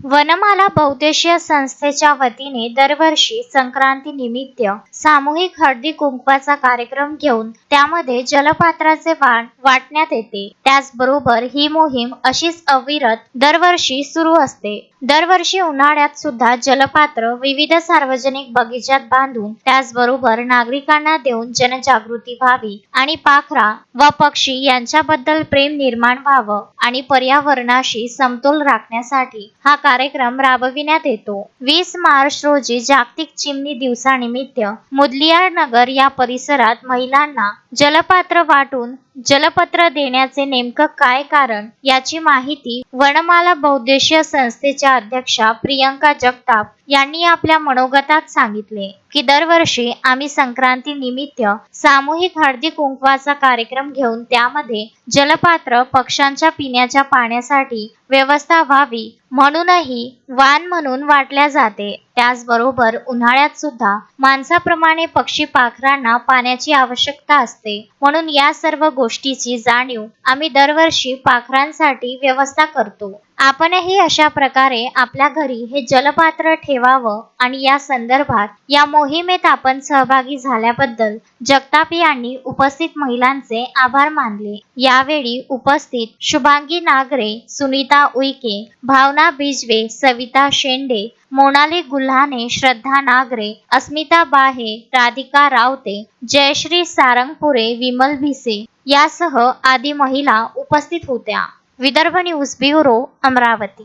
वनमाला बहुद्देशीय संस्थेच्या वतीने दरवर्षी संक्रांती निमित्त सामूहिक हळदी कुंकवाचा कार्यक्रम घेऊन त्यामध्ये जलपात्राचे वाण वाटण्यात येते। त्याचबरोबर ही मोहीम अशीच अविरत दरवर्षी सुरू असते। दरवर्षी उन्हाळ्यात सुद्धा जलपात्र विविध सार्वजनिक बगीचात बांधून त्याचबरोबर नागरिकांना देऊन जनजागृती व्हावी आणि पाखरा व पक्षी यांच्याबद्दल प्रेम निर्माण व्हावं आणि पर्यावरणाशी समतोल राखण्यासाठी हा कार्यक्रम राबविण्यात येतो। 20 मार्च रोजी जागतिक चिमणी दिवसानिमित्त मुदलियार नगर या परिसरात महिलांना जलपात्र वाटून जलपत्र देण्याचे नेमकं काय कारण याची माहिती वनमाला बहुद्देशीय संस्थेच्या अध्यक्षा प्रियंका जगताप यांनी आपल्या मनोगतात सांगितले की दरवर्षी आम्ही संक्रांती निमित्त सामूहिक हळदी कुंकवाचा कार्यक्रम घेऊन त्यामध्ये जलपात्र पक्ष्यांच्या पिण्याच्या पाण्यासाठी व्यवस्था व्हावी म्हणूनही वाण म्हणून वाटल्या जाते। त्याचबरोबर उन्हाळ्यात सुद्धा माणसाप्रमाणे पक्षी पाखरांना पाण्याची आवश्यकता असते, म्हणून या सर्व गोष्टीची जाणीव आम्ही दरवर्षी पाखरांसाठी व्यवस्था करतो। आपणही अशा प्रकारे आपल्या घरी हे जलपात्र ठेवावं आणि या संदर्भात या मोहिमेत आपण सहभागी झाल्याबद्दल जगताप यांनी उपस्थित महिलांचे आभार मानले। यावेळी उपस्थित शुभांगी नागरे, सुनीता उईके, भावना बिजवे, सविता शेंडे, मोनाली गुल्हाने, श्रद्धा नागरे, अस्मिता बाहे, राधिका रावते, जयश्री सारंगपुरे, विमल भिसे यासह आदी महिला उपस्थित होत्या। Vidarbha news bureau, Amravati.